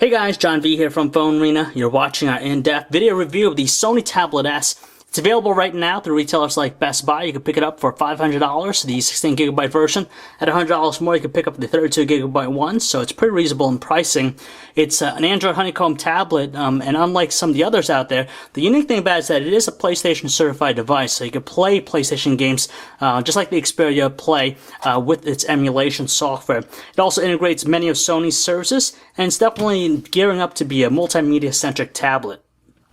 Hey guys, John V here from PhoneArena. You're watching our in-depth video review of the Sony Tablet S. It's available right now through retailers like Best Buy. You can pick it up for $500, the 16GB version. At $100 more, you can pick up the 32GB one, so it's pretty reasonable in pricing. It's an Android Honeycomb tablet, and unlike some of the others out there, the unique thing about it is that it is a PlayStation certified device, so you can play PlayStation games just like the Xperia Play with its emulation software. It also integrates many of Sony's services, and it's definitely gearing up to be a multimedia-centric tablet.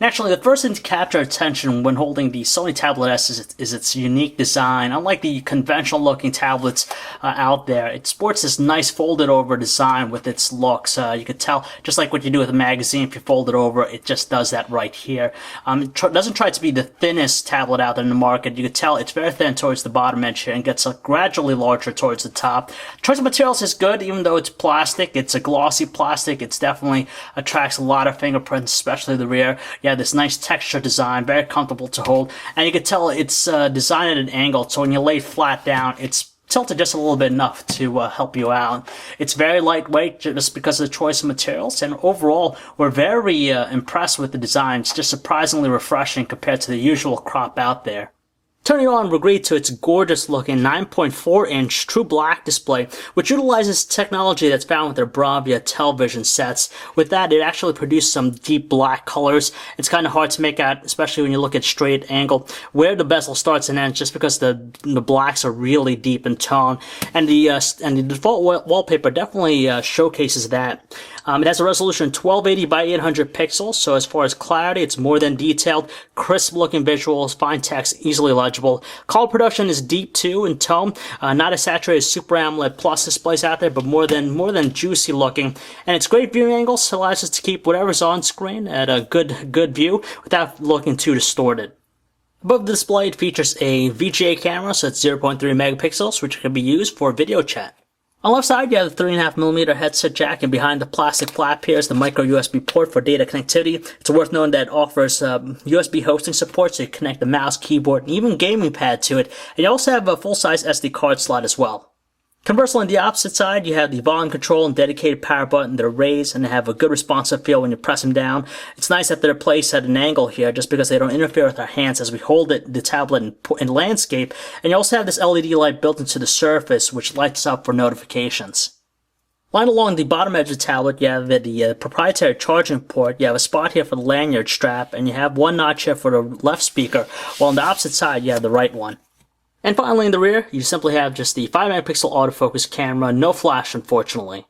Naturally, the first thing to capture attention when holding the Sony Tablet S is its unique design. Unlike the conventional-looking tablets out there, it sports this nice folded-over design with its looks. You could tell, just like what you do with a magazine, if you fold it over, it just does that right here. It doesn't try to be the thinnest tablet out there in the market. You could tell it's very thin towards the bottom edge here and gets gradually larger towards the top. The choice of materials is good, even though it's plastic. It's a glossy plastic. It definitely attracts a lot of fingerprints, especially the rear. Yeah, this nice texture design, very comfortable to hold, and you can tell it's designed at an angle, so when you lay flat down, it's tilted just a little bit enough to help you out. It's very lightweight just because of the choice of materials, and overall, we're very impressed with the design. It's just surprisingly refreshing compared to the usual crop out there. Turning on, we're greeted to its gorgeous looking 9.4-inch true black display, which utilizes technology that's found with their Bravia television sets. With that, it actually produced some deep black colors. It's kind of hard to make out, especially when you look at straight angle, where the bezel starts and ends, just because the blacks are really deep in tone. And the default wallpaper definitely showcases that. It has a resolution 1280 by 800 pixels, so as far as clarity, it's more than detailed, crisp-looking visuals, fine text, easily legible. Color production is deep too in tone, not as saturated as Super AMOLED Plus displays out there, but more than juicy looking. And its great viewing angles allows us to keep whatever's on screen at a good view without looking too distorted. Above the display, it features a VGA camera, so it's 0.3 megapixels, which can be used for video chat. On the left side, you have the 3.5mm headset jack, and behind the plastic flap here is the micro USB port for data connectivity. It's worth noting that it offers USB hosting support, so you connect the mouse, keyboard, and even gaming pad to it. And you also have a full-size SD card slot as well. Conversely, on the opposite side, you have the volume control and dedicated power button that are raised and they have a good responsive feel when you press them down. It's nice that they're placed at an angle here just because they don't interfere with our hands as we hold the tablet in landscape. And you also have this LED light built into the surface which lights up for notifications. Lying along the bottom edge of the tablet, you have the proprietary charging port. You have a spot here for the lanyard strap, and you have one notch here for the left speaker, while on the opposite side, you have the right one. And finally in the rear, you simply have just the 5-megapixel autofocus camera, no flash unfortunately.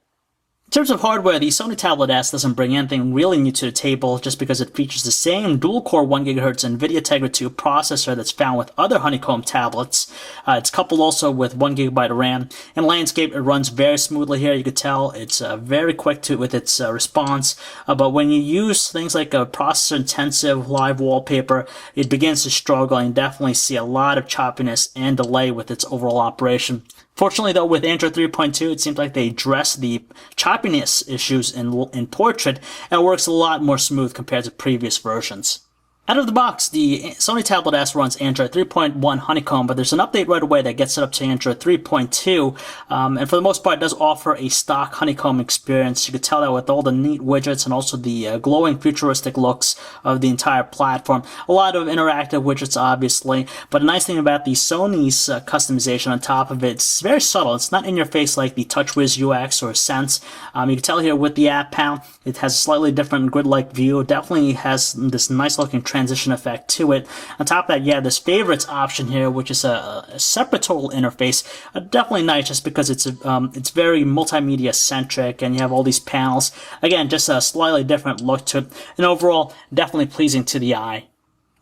In terms of hardware, the Sony Tablet S doesn't bring anything really new to the table just because it features the same dual-core 1GHz NVIDIA Tegra 2 processor that's found with other Honeycomb tablets. It's coupled also with 1GB of RAM. In landscape, it runs very smoothly here. You can tell it's very quick with its response. But when you use things like a processor-intensive live wallpaper, it begins to struggle and you definitely see a lot of choppiness and delay with its overall operation. Fortunately, though, with Android 3.2, it seems like they addressed the choppiness issues in portrait, and it works a lot more smooth compared to previous versions. Out of the box, the Sony Tablet S runs Android 3.1 Honeycomb, but there's an update right away that gets it up to Android 3.2, and for the most part, it does offer a stock Honeycomb experience. You could tell that with all the neat widgets and also the glowing futuristic looks of the entire platform. A lot of interactive widgets, obviously, but a nice thing about the Sony's customization on top of it, it's very subtle. It's not in your face like the TouchWiz UX or Sense. You can tell here with the app panel, it has a slightly different grid-like view. It definitely has this nice looking transition effect to it. On top of that, you have this favorites option here, which is a separate total interface. Definitely nice just because it's very multimedia centric and you have all these panels. Again, just a slightly different look to it, and overall, definitely pleasing to the eye.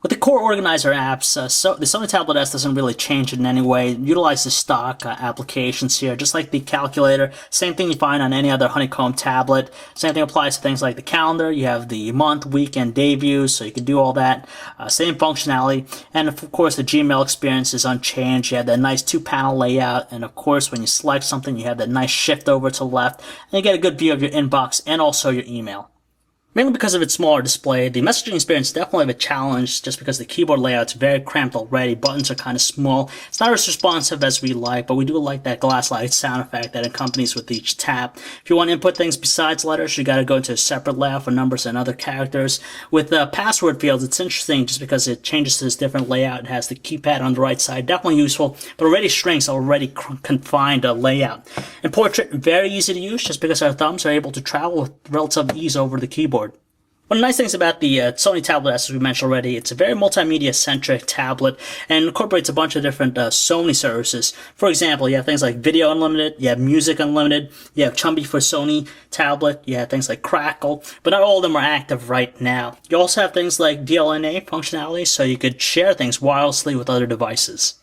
With the core organizer apps, the Sony Tablet S doesn't really change it in any way. It utilizes stock applications here, just like the calculator. Same thing you find on any other Honeycomb tablet. Same thing applies to things like the calendar. You have the month, week, and day views, so you can do all that. Same functionality. And of course, the Gmail experience is unchanged. You have that nice two-panel layout. And of course, when you select something, you have that nice shift over to the left. And you get a good view of your inbox and also your email. Mainly because of its smaller display, the messaging experience is definitely a challenge just because the keyboard layout's very cramped already. Buttons are kind of small. It's not as responsive as we like, but we do like that glass light sound effect that accompanies with each tap. If you want to input things besides letters, you gotta go into a separate layout for numbers and other characters. With password fields, it's interesting just because it changes to this different layout. It has the keypad on the right side, definitely useful, but already strings already confined layout. In portrait, very easy to use just because our thumbs are able to travel with relative ease over the keyboard. One of the nice things about the Sony Tablet S, as we mentioned already, it's a very multimedia-centric tablet and incorporates a bunch of different Sony services. For example, you have things like Video Unlimited, you have Music Unlimited, you have Chumby for Sony Tablet, you have things like Crackle, but not all of them are active right now. You also have things like DLNA functionality, so you could share things wirelessly with other devices.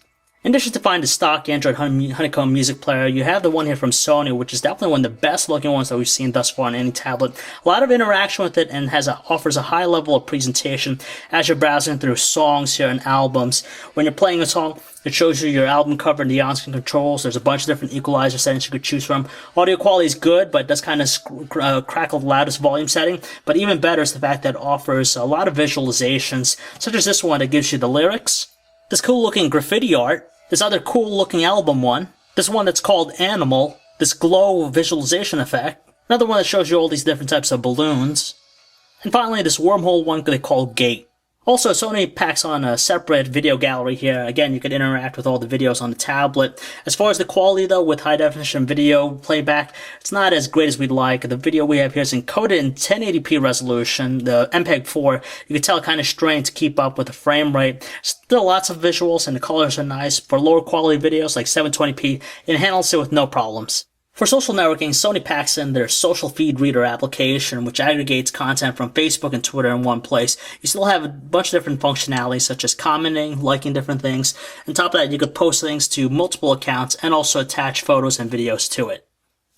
In addition to finding the stock Android Honeycomb music player, you have the one here from Sony, which is definitely one of the best looking ones that we've seen thus far on any tablet. A lot of interaction with it and offers a high level of presentation as you're browsing through songs here and albums. When you're playing a song, it shows you your album cover and the on-screen controls. There's a bunch of different equalizer settings you could choose from. Audio quality is good, but it does kind of crackle the loudest volume setting. But even better is the fact that it offers a lot of visualizations, such as this one that gives you the lyrics, this cool looking graffiti art, this other cool looking album one, this one that's called Animal, this glow visualization effect, another one that shows you all these different types of balloons, and finally this wormhole one they call Gate. Also, Sony packs on a separate video gallery here. Again, you can interact with all the videos on the tablet. As far as the quality, though, with high-definition video playback, it's not as great as we'd like. The video we have here is encoded in 1080p resolution, the MPEG-4. You can tell it kind of strained to keep up with the frame rate. Still lots of visuals, and the colors are nice. For lower quality videos like 720p, it handles it with no problems. For social networking, Sony packs in their social feed reader application, which aggregates content from Facebook and Twitter in one place. You still have a bunch of different functionalities, such as commenting, liking different things. On top of that, you could post things to multiple accounts and also attach photos and videos to it.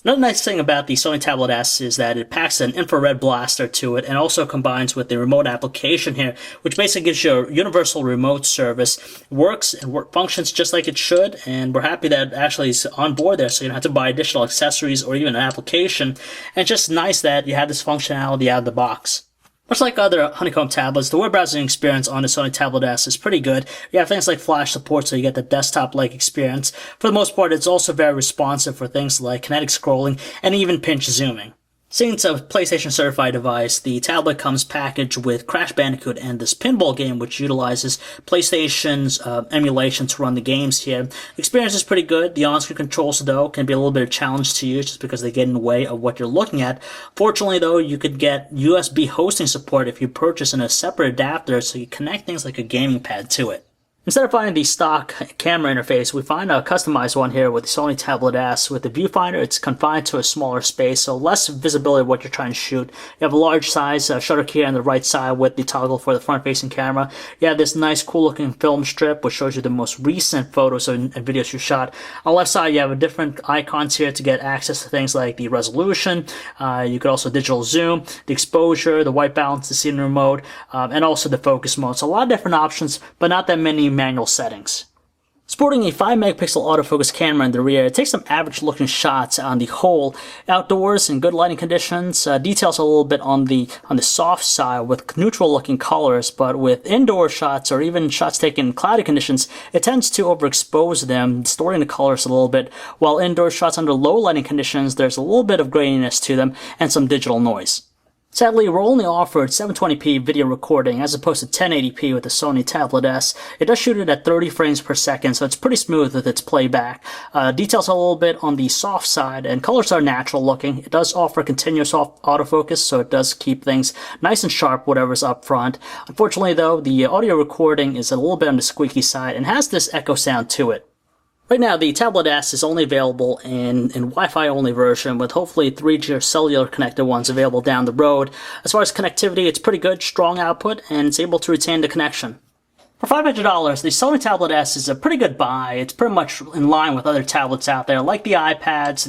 Another nice thing about the Sony Tablet S is that it packs an infrared blaster to it and also combines with the remote application here, which basically gives you a universal remote service. It works and functions just like it should, and we're happy that it actually is on board there, so you don't have to buy additional accessories or even an application. And it's just nice that you have this functionality out of the box. Much like other Honeycomb tablets, the web browsing experience on the Sony Tablet S is pretty good. You have things like flash support, so you get the desktop-like experience. For the most part, it's also very responsive for things like kinetic scrolling and even pinch zooming. Seeing it's a PlayStation certified device, the tablet comes packaged with Crash Bandicoot and this pinball game, which utilizes PlayStation's emulation to run the games here. The experience is pretty good. The on-screen controls, though, can be a little bit of a challenge to use just because they get in the way of what you're looking at. Fortunately, though, you could get USB hosting support if you purchase in a separate adapter, so you connect things like a gaming pad to it. Instead of finding the stock camera interface, we find a customized one here with the Sony Tablet S. With the viewfinder, it's confined to a smaller space, so less visibility of what you're trying to shoot. You have a large size shutter key on the right side with the toggle for the front-facing camera. You have this nice, cool-looking film strip, which shows you the most recent photos and videos you shot. On the left side, you have a different icons here to get access to things like the resolution. You could also digital zoom, the exposure, the white balance, the scene remote, and also the focus mode. So a lot of different options, but not that many manual settings. Sporting a 5-megapixel autofocus camera in the rear, it takes some average looking shots on the whole. Outdoors in good lighting conditions, details a little bit on the soft side with neutral looking colors, but with indoor shots or even shots taken in cloudy conditions, it tends to overexpose them, distorting the colors a little bit, while indoor shots under low lighting conditions, there's a little bit of graininess to them and some digital noise. Sadly, we're only offered 720p video recording as opposed to 1080p with the Sony Tablet S. It does shoot it at 30 frames per second, so it's pretty smooth with its playback. Details a little bit on the soft side, and colors are natural looking. It does offer continuous autofocus, so it does keep things nice and sharp, whatever's up front. Unfortunately, though, the audio recording is a little bit on the squeaky side and has this echo sound to it. Right now, the Tablet S is only available in Wi-Fi only version, with hopefully 3G or cellular connected ones available down the road. As far as connectivity, it's pretty good, strong output, and it's able to retain the connection. For $500, the Sony Tablet S is a pretty good buy. It's pretty much in line with other tablets out there, like the iPads,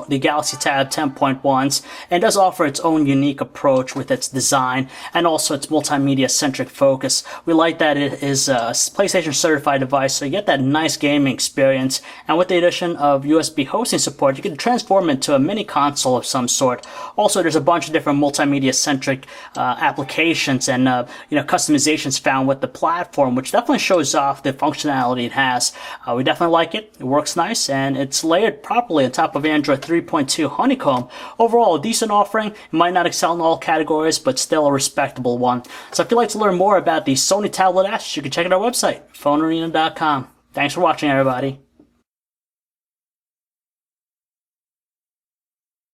the Galaxy Tab 10.1s, and does offer its own unique approach with its design and also its multimedia-centric focus. We like that it is a PlayStation certified device, so you get that nice gaming experience, and with the addition of USB hosting support, you can transform it into a mini console of some sort. Also, there's a bunch of different multimedia-centric applications and customizations found with the platform, which definitely shows off the functionality it has. We definitely like it. It works nice, and it's layered properly on top of Android 3.2 Honeycomb. Overall, a decent offering. It might not excel in all categories, but still a respectable one. So if you'd like to learn more about the Sony Tablet S, you can check out our website, PhoneArena.com. Thanks for watching, everybody.